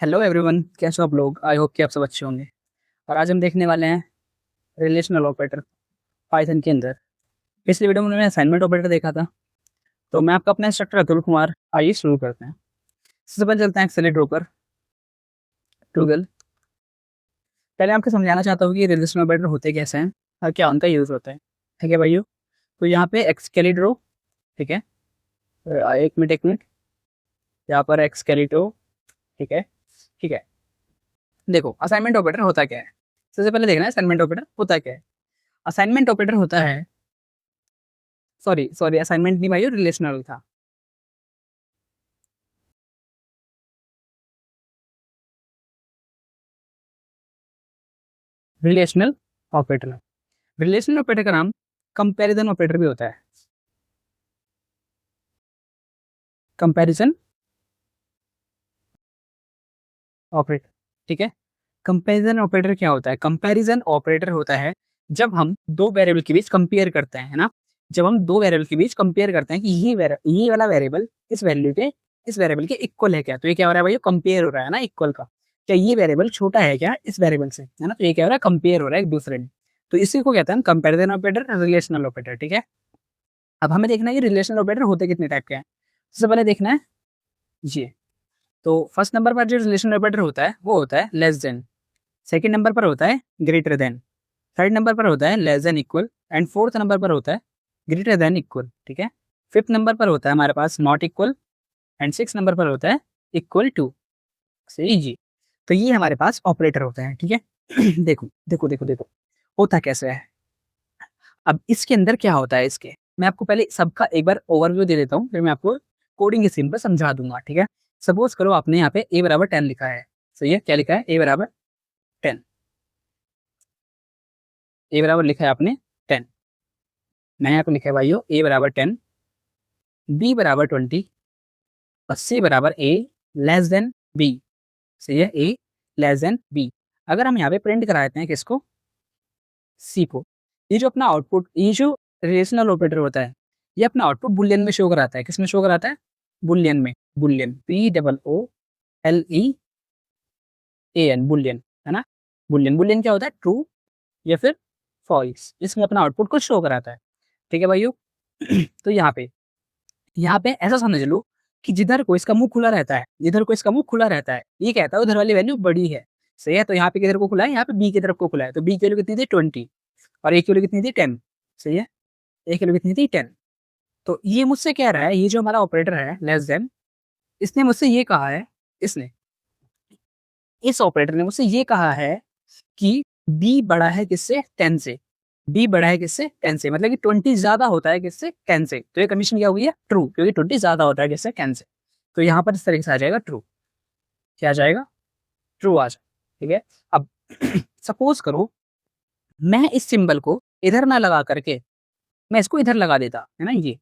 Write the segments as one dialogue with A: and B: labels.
A: Hello everyone, कैसे हो आप लोग। आई होप कि आप सब अच्छे होंगे। और आज हम देखने वाले हैं रिलेशनल ऑपरेटर पाइथन के अंदर। पिछली वीडियो में मैंने असाइनमेंट ऑपरेटर देखा था। तो मैं आपका अपना इंस्ट्रक्टर अतुल कुमार। आइए शुरू करते हैं। सबसे पहले चलते हैं एक्सेलेट्रो पर। गूगल। पहले आपको समझाना चाहता हूँ कि रिलेशनल ऑपरेटर होते कैसे हैं और क्या उनका यूज़ होता है। ठीक है भाइयों। तो यहाँ पे एक्सकेलिड्रो। ठीक है। एक मिनट यहाँ पर एक्सकेलिड्रो। ठीक है। ठीक है। देखो असाइनमेंट ऑपरेटर होता क्या है। सबसे पहले देखना है असाइनमेंट ऑपरेटर होता क्या है। असाइनमेंट ऑपरेटर होता है, सॉरी सॉरी, असाइनमेंट नहीं भाई, रिलेशनल था। Relational operator. रिलेशनल ऑपरेटर का नाम कंपैरिजन ऑपरेटर भी होता है। Comparison operator. ठीक है। कंपैरिजन ऑपरेटर क्या होता है। कंपैरिजन ऑपरेटर होता है जब हम दो वेरिएबल के बीच कंपेयर करते हैं, है ना। जब हम दो वेरिएबल के बीच कंपेयर करते हैं कि ये वाला वेरिएबल इस वैल्यू के इस वेरिएबल के इक्वल है क्या। तो ये क्या हो रहा है भाई, कंपेयर हो रहा है ना इक्वल का। क्या ये वेरिएबल छोटा है क्या इस वेरिएबल से, है ना। तो ये क्या हो रहा है, कंपेयर हो रहा है एक दूसरे में। तो इसी को कहते हैं कंपैरिजन ऑपरेटर, रिलेशनल ऑपरेटर। ठीक है। अब हमें देखना है कि रिलेशनल ऑपरेटर होते कितने टाइप के हैं। सबसे पहले देखना है ये। तो फर्स्ट नंबर पर जो रिलेशनल ऑपरेटर होता है वो होता है लेस देन। सेकंड नंबर पर होता है ग्रेटर देन। थर्ड नंबर पर होता है less than equal. And fourth number पर होता है ग्रेटर देन इक्वल। ठीक है। फिफ्थ नंबर पर होता है हमारे पास not equal. And six number पर होता है इक्वल टू। सही जी। तो ये हमारे पास ऑपरेटर होते हैं। ठीक है। देखो देखो देखो देखो होता कैसे है। अब इसके अंदर क्या होता है इसके, मैं आपको पहले सबका एक बार ओवरव्यू दे देता हूँ, फिर मैं आपको कोडिंग के सिंपल समझा दूंगा। ठीक है। सपोज करो आपने यहाँ पे a बराबर 10 लिखा है। सही है। क्या लिखा है, a बराबर 10। a बराबर लिखा है आपने 10। मैंने यहाँ पे लिखा है भाइयों a बराबर 10, b बराबर 20 और c बराबर a लेस देन b। सही है। a less than b। अगर हम यहाँ पे प्रिंट करा देते हैं किसको, सी को। ये जो अपना आउटपुट, ये जो रिलेशनल ऑपरेटर होता है, ये अपना आउटपुट बुलियन में शो कराता है। किस में शो कराता है, बुलियन में। बुलियन, POOLEAN, बुलियन, है ना। बुलियन, बुलियन क्या होता है, ट्रू या फिर फॉल्स, इसमें अपना आउटपुट को शो कराता है। ठीक है भाइयों। तो यहाँ पे ऐसा समझ लो कि जिधर को इसका मुंह खुला रहता है, जिधर को इसका मुंह खुला रहता है, ये कहता है उधर वाली वैल्यू बड़ी है। सही है। तो यहाँ पे किधर को खुला है, यहाँ पे बी की तरफ को खुला है। तो बी की वैल्यू कितनी थी, 20। और ए की वैल्यू कितनी थी, 10। सही है। ए की वैल्यू कितनी थी, 10। तो ये मुझसे कह रहा है, ये जो हमारा ऑपरेटर है लेस देन, इसने मुझसे ये कहा है, इसने इस ऑपरेटर ने मुझसे ये कहा है कि बी बड़ा है किससे, 10 से। बी बड़ा है किससे, 10 से, मतलब कि 20 ज्यादा होता है किससे, 10 से। तो ये कंडीशन क्या हुई है, ट्रू, क्योंकि 20 ज्यादा होता है किससे, 10 से। तो यहाँ पर इस तरीके से आ जाएगा ट्रू। क्या आ जाएगा, ट्रू आ जाए। ठीक है। अब सपोज करो मैं इस सिंबल को इधर ना लगा करके मैं इसको इधर लगा देता, है ना। ये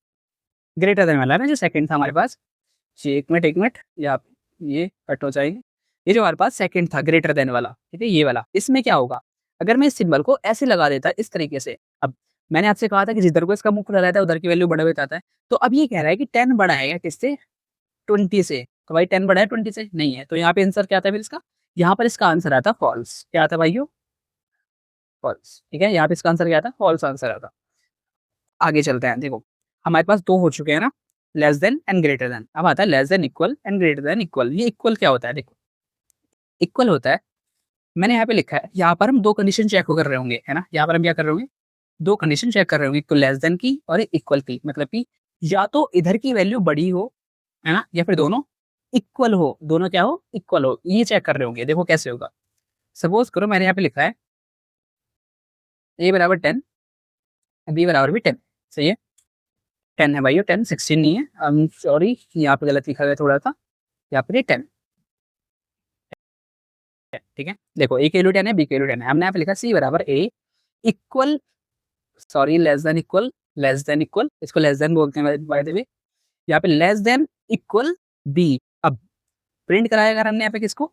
A: ग्रेटर देन वाला है ना, जो सेकंड था हमारे पास। जी एक मिनट यहाँ पे ये कट हो जाएगी। ये जो हमारे पास सेकंड था ग्रेटर देन वाला, ठीक है, ये वाला, इसमें क्या होगा, अगर मैं इस सिंबल को ऐसे लगा देता इस तरीके से। अब मैंने आपसे कहा था कि जिधर को इसका मुंह खुला रहता है उधर की वैल्यू बड़ा हो जाता है। तो अब ये कह रहा है कि 10 बड़ा है क्या किससे, 20 से। तो भाई 10 बड़ा है 20 से, नहीं है। तो यहाँ पे आंसर क्या आता है फिर इसका, यहाँ पर इसका आंसर आता है फॉल्स। क्या आता है भाइयों, फॉल्स। ठीक है। यहाँ पे इसका आंसर क्या आता है, फॉल्स आंसर आता है। आगे चलते हैं। देखो हमारे पास दो हो चुके हैं ना, less than and greater than. अब आता है less than equal and greater than equal. ये इक्वल क्या होता है, देखो इक्वल होता है, मैंने यहाँ पे लिखा है, यहाँ पर हम दो कंडीशन चेक कर रहे होंगे, है ना। यहाँ पर हम क्या कर रहे होंगे, दो कंडीशन चेक कर रहे होंगे, एक तो लेस देन की और एक इक्वल की। मतलब कि या तो इधर की वैल्यू बड़ी हो, है ना, या फिर दोनों इक्वल हो। दोनों क्या हो, इक्वल हो, ये चेक कर रहे होंगे। देखो कैसे होगा। सपोज करो मैंने यहाँ पे लिखा है a बराबर 10, b बराबर भी 10। सही है। 10 है भाई, 10, 16 नहीं है। सॉरी, यहाँ पे गलत लिखा गया थोड़ा सा। यहाँ पे 10। ठीक है। देखो ए की वैल्यू 10 है, बी की वैल्यू 10 है। हमने यहाँ पे लिखा सी बराबर A equal, sorry less than equal, less than equal, इसको लेस देन बोलते हैं बाय द वे। यहाँ पे लेस देन इक्वल बी। अब प्रिंट कराएगा हमने यहाँ पे किसको,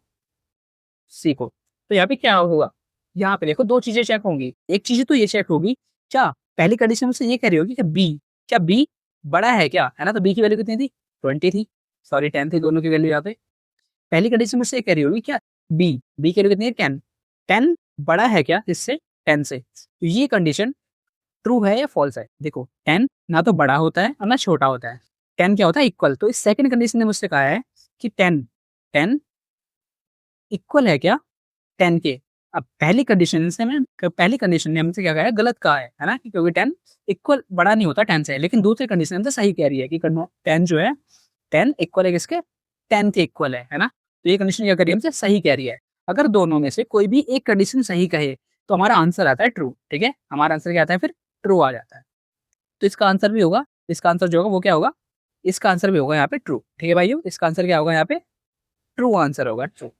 A: सी को। तो यहाँ पे क्या होगा, यहाँ पे देखो दो चीजें चेक होंगी। एक चीज तो ये चेक होगी, क्या पहली कंडीशन मुझसे ये कह रही होगी कि बी, क्या बी बड़ा है क्या, है ना। तो बी की वैल्यू कितनी थी, 20 थी, सॉरी 10 थी, दोनों की वैल्यू यहाँ पे। पहली कंडीशन में से कह रही होगी क्या, बी कह रही कितनी है 10, 10 बड़ा है क्या इससे, 10 से। तो ये कंडीशन ट्रू है या फॉल्स है। देखो 10 ना तो बड़ा होता है और ना छोटा होता है, 10 क्या होता है इक्वल। तो इस सेकंड कंडीशन ने मुझसे कहा है कि 10 इक्वल है क्या 10 के। अब पहली कंडीशन से मैं पहली कंडीशन ने हमसे क्या कहा है, गलत कहा है ना, क्योंकि 10 इक्वल बड़ा नहीं होता 10 से। लेकिन दूसरी कंडीशन हमसे सही कह रही है कि 10 जो है 10 इक्वल है किसके, 10 के इक्वल है ना। तो ये कंडीशन क्या कर रही है हमसे, सही कह रही है। अगर दोनों में से कोई भी एक कंडीशन सही कहे तो हमारा आंसर आता है ट्रू। ठीक है, हमारा आंसर क्या आता है फिर, ट्रू आ जाता है। तो इसका आंसर भी होगा, इसका आंसर जो होगा वो क्या होगा, इसका आंसर भी होगा यहाँ पे ट्रू। ठीक है भाइयों, इसका आंसर क्या होगा यहाँ पे, ट्रू आंसर होगा, ट्रू।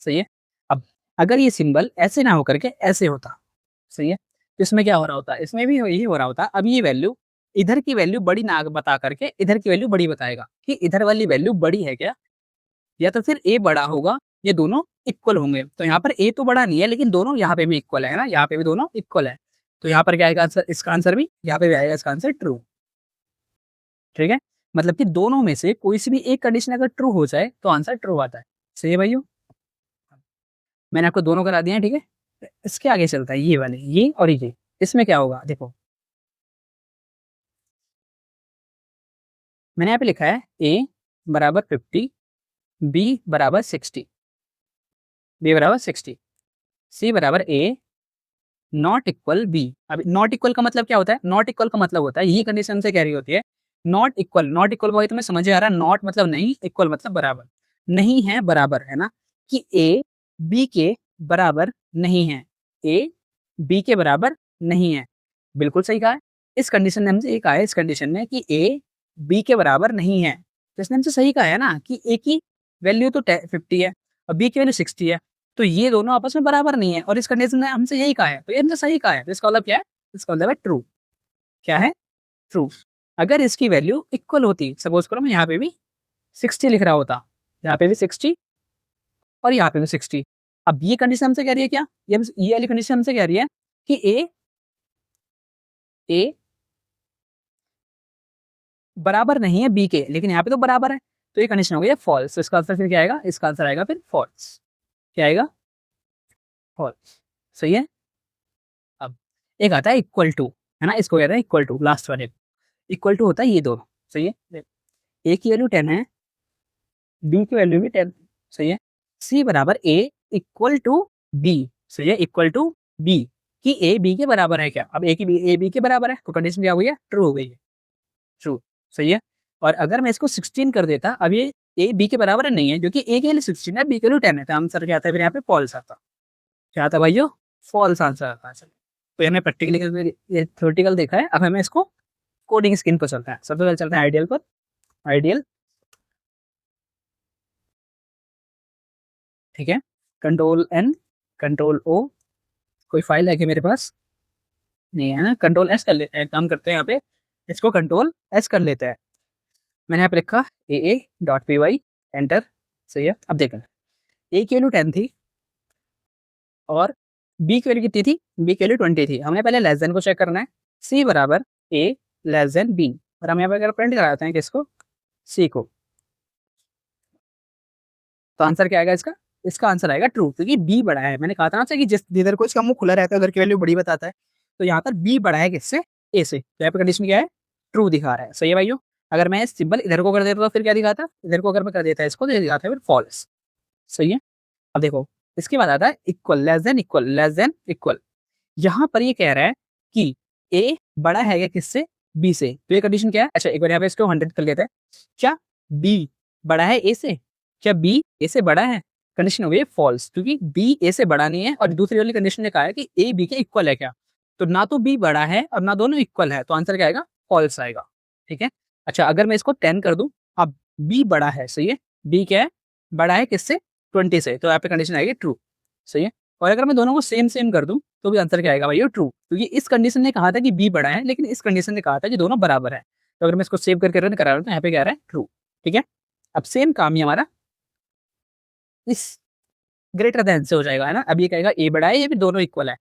A: सही है। अब अगर ये सिंबल ऐसे ना होकर के ऐसे होता, सही है, तो इसमें क्या हो रहा होता, इसमें भी यही हो रहा होता। अब ये वैल्यू इधर की वैल्यू बड़ी ना बता करके इधर की वैल्यू बड़ी बताएगा कि इधर वाली वैल्यू बड़ी है क्या, या तो फिर ए बड़ा होगा, ये दोनों इक्वल होंगे। तो यहाँ पर ए तो बड़ा नहीं है लेकिन दोनों यहाँ पे भी इक्वल है ना, यहाँ पे भी दोनों इक्वल है। तो यहाँ पर क्या आएगा आंसर, इसका आंसर भी यहाँ पे भी आएगा इसका आंसर ट्रू। ठीक है, मतलब कि दोनों में से कोई सी भी एक कंडीशन अगर ट्रू हो जाए तो आंसर ट्रू आता है। सही है भाइयों, मैंने आपको दोनों करा दिए हैं। ठीक है, इसके आगे चलता है ये वाले, ये और ये। इसमें क्या होगा देखो, मैंने यहाँ पे लिखा है ए बराबर 50, बी बराबर 60, बी बराबर 60, सी बराबर ए, नॉट इक्वल बी। अब नॉट इक्वल का मतलब क्या होता है, नॉट इक्वल का मतलब होता है, यही कंडीशन से कह रही होती है नॉट इक्वल। नॉट इक्वल भाई तुम्हें समझ आ रहा है, नॉट मतलब नहीं, इक्वल मतलब बराबर, नहीं है बराबर है ना, कि ए बी के बराबर नहीं है, ए बी के बराबर नहीं है। बिल्कुल सही कहा है, इस कंडीशन ने हमसे ये कहा है, इस कंडीशन ने कि ए बी के बराबर नहीं है। तो इसने हमसे सही कहा है ना कि ए की वैल्यू तो 50 है और बी की वैल्यू 60 है, तो ये दोनों आपस में बराबर नहीं है। और इस कंडीशन ने हमसे यही कहा है, तो ये हमसे सही कहा है। तो इसका मतलब क्या है, इसका मतलब है ट्रू। क्या है, ट्रू। अगर इसकी वैल्यू इक्वल होती, सपोज करो मैं यहाँ पे भी 60 लिख रहा होता, यहाँ पे भी 60 और यहाँ पे भी 60। अब ये कंडीशन हमसे कह रही है क्या, ये वाली कंडीशन हमसे कह रही है कि ए बराबर नहीं है बी के, लेकिन यहाँ पे तो बराबर है। तो ये कंडीशन हो गई है फॉल्स। तो इसका आंसर फिर क्या आएगा, इसका आंसर आएगा फिर फॉल्स। क्या आएगा, फॉल्स। सही है। अब एक आता है इक्वल टू, है ना, इसको कहते हैं इक्वल टू, लास्ट वाले। इक्वल टू होता है ये दोनों। सही है, ए की वैल्यू 10 है, बी की वैल्यू भी 10। सही है, सी बराबर ए इक्वल टू बी। सही है, इक्वल टू बी, कि ए बी के बराबर है क्या। अब ए बी के बराबर है तो कंडीशन क्या हो गई है, ट्रू हो गई है, ट्रू। सही है। और अगर मैं इसको 16 कर देता, अब ये ए बी के बराबर नहीं है क्योंकि ए के लिए 16 है, बी के लिए 10 है, तो आंसर क्या आता है फिर यहाँ पे फॉल्स आता। क्या आता है भाइयों, फॉल्स आंसर आता है। चलो, तो हमने प्रैक्टिकली ये थ्योरेटिकल देखा है, अब हमें इसको कोडिंग स्क्रीन पर चलता है। सबसे पहले चलते हैं आइडियल पर। आइडियल, ठीक है, कंट्रोल एन, कंट्रोल ओ, कोई फाइल है कि मेरे पास नहीं है ना, कंट्रोल एस कर लेते हैं, काम करते हैं यहाँ पे, इसको कंट्रोल एस कर लेते हैं। मैंने यहाँ पे लिखा A dot P Y, enter. सही है, अब देखें ए की वैल्यू 10 थी और बी की वैल्यू कितनी थी, बी की वैल्यू 20 थी। हमने पहले लेस देन को चेक करना है, सी बराबर ए लेस देन बी, और हम यहाँ पे अगर प्रिंट कराते हैं किसको, सी को, तो आंसर क्या आएगा इसका, इसका आंसर आएगा ट्रू, क्योंकि बी बड़ा है। मैंने कहा था ना कि जिस जिधर को इसका मुंह खुला रहता है उधर की वैल्यू बड़ी बताता है, तो यहाँ पर बी बड़ा है किससे, ए से। तो यहाँ पे कंडीशन क्या है, ट्रू दिखा रहा है। सही है भाइयों। अगर मैं सिंबल इधर को कर देता तो फिर क्या दिखाता, इधर को अगर मैं कर देता इसको तो ये दिखाता है फिर फॉल्स। सही है। अब देखो इसके बाद आता है equal, less than equal, less than equal. यहाँ पर ये कह रहा है कि ए बड़ा है क्या किससे, बी से। तो ये कंडीशन क्या है, अच्छा एक बार यहाँ पे इसको 100 कर लेते हैं। क्या बी बड़ा है ए से, क्या बी ए से बड़ा है, कंडीशन हो गई फॉल्स, क्योंकि बी ए से बड़ा नहीं है। और दूसरी वाली कंडीशन ने कहा है कि ए बी के इक्वल है क्या, तो ना तो बी बड़ा है और ना दोनों इक्वल है, तो आंसर क्या आएगा, फॉल्स आएगा। ठीक है, अच्छा अगर मैं इसको 10 कर दूं, अब बी बड़ा है, सही है, बी क्या है, बड़ा है किससे, 20 से, तो यहाँ पे कंडीशन आएगी ट्रू। सही है। और अगर मैं दोनों को सेम सेम कर दूं तो भी आंसर क्या आएगा भाई, ट्रू, क्योंकि इस कंडीशन ने कहा था कि बी बड़ा है, लेकिन इस कंडीशन ने कहा था कि दोनों बराबर है। तो अगर मैं इसको सेव करके रन करा रहा हूं तो यहाँ पे क्या आ रहा है, ट्रू। ठीक है, अब सेम काम ही हमारा इस ग्रेटर देन से हो जाएगा, है ना। अब ये कहेगा ए बड़ा है, ये भी दोनों इक्वल है,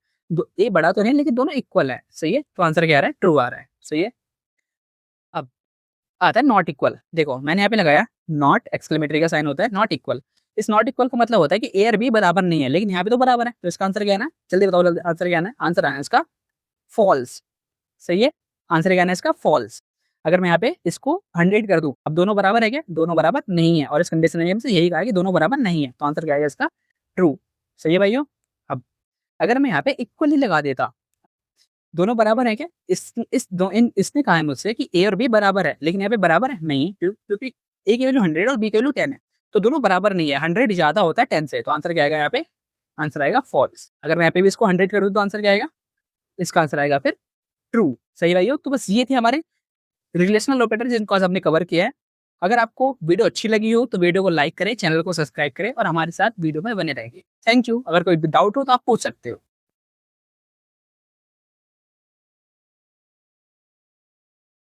A: ए बड़ा तो नहीं लेकिन दोनों इक्वल है। सही है, तो आंसर क्या आ रहा है, ट्रू आ रहा है। सही है। अब आता है नॉट इक्वल। देखो मैंने यहाँ पे लगाया नॉट, एक्सक्लेमेटरी का साइन होता है, नॉट इक्वल। इस नॉट इक्वल का मतलब होता है कि ए और बी बराबर नहीं है, लेकिन यहाँ पे तो बराबर है, तो इसका आंसर क्या है ना, जल्दी बताओ जल्दी, आंसर क्या है ना, आंसर है इसका फॉल्स। सही है, आंसर क्या है इसका फॉल्स। अगर मैं यहाँ पे इसको 100 कर दूं, अब दोनों बराबर है क्या, दोनों बराबर नहीं है, और इस कंडीशन में से यही कहा कि दोनों बराबर नहीं है, तो आंसर क्या है इसका ट्रू। सही है भाइयों। अब अगर मैं यहाँ पे इक्वली लगा देता, दोनों बराबर है क्या, इसने कहा है मुझसे कि ए और बी बराबर है, लेकिन यहाँ पे बराबर है नहीं, क्योंकि ए की वैल्यू 100 और बी की वैल्यू 10 है, तो दोनों बराबर नहीं है, 100 ज्यादा होता है 10 से, तो आंसर क्या आएगा यहाँ पे, आंसर आएगा फॉल्स। अगर मैं यहाँ पे भी इसको 100 कर दूं तो आंसर क्या आएगा, इसका आंसर आएगा फिर ट्रू। सही भाइयों, तो बस ये थे हमारे रिलेशनल ऑपरेटर जिनको आज हमने कवर किया है। अगर आपको वीडियो अच्छी लगी हो तो वीडियो को लाइक करें, चैनल को सब्सक्राइब करें और हमारे साथ वीडियो में बने रहेंगे। Thank you. अगर कोई डाउट हो तो आप पूछ सकते हो।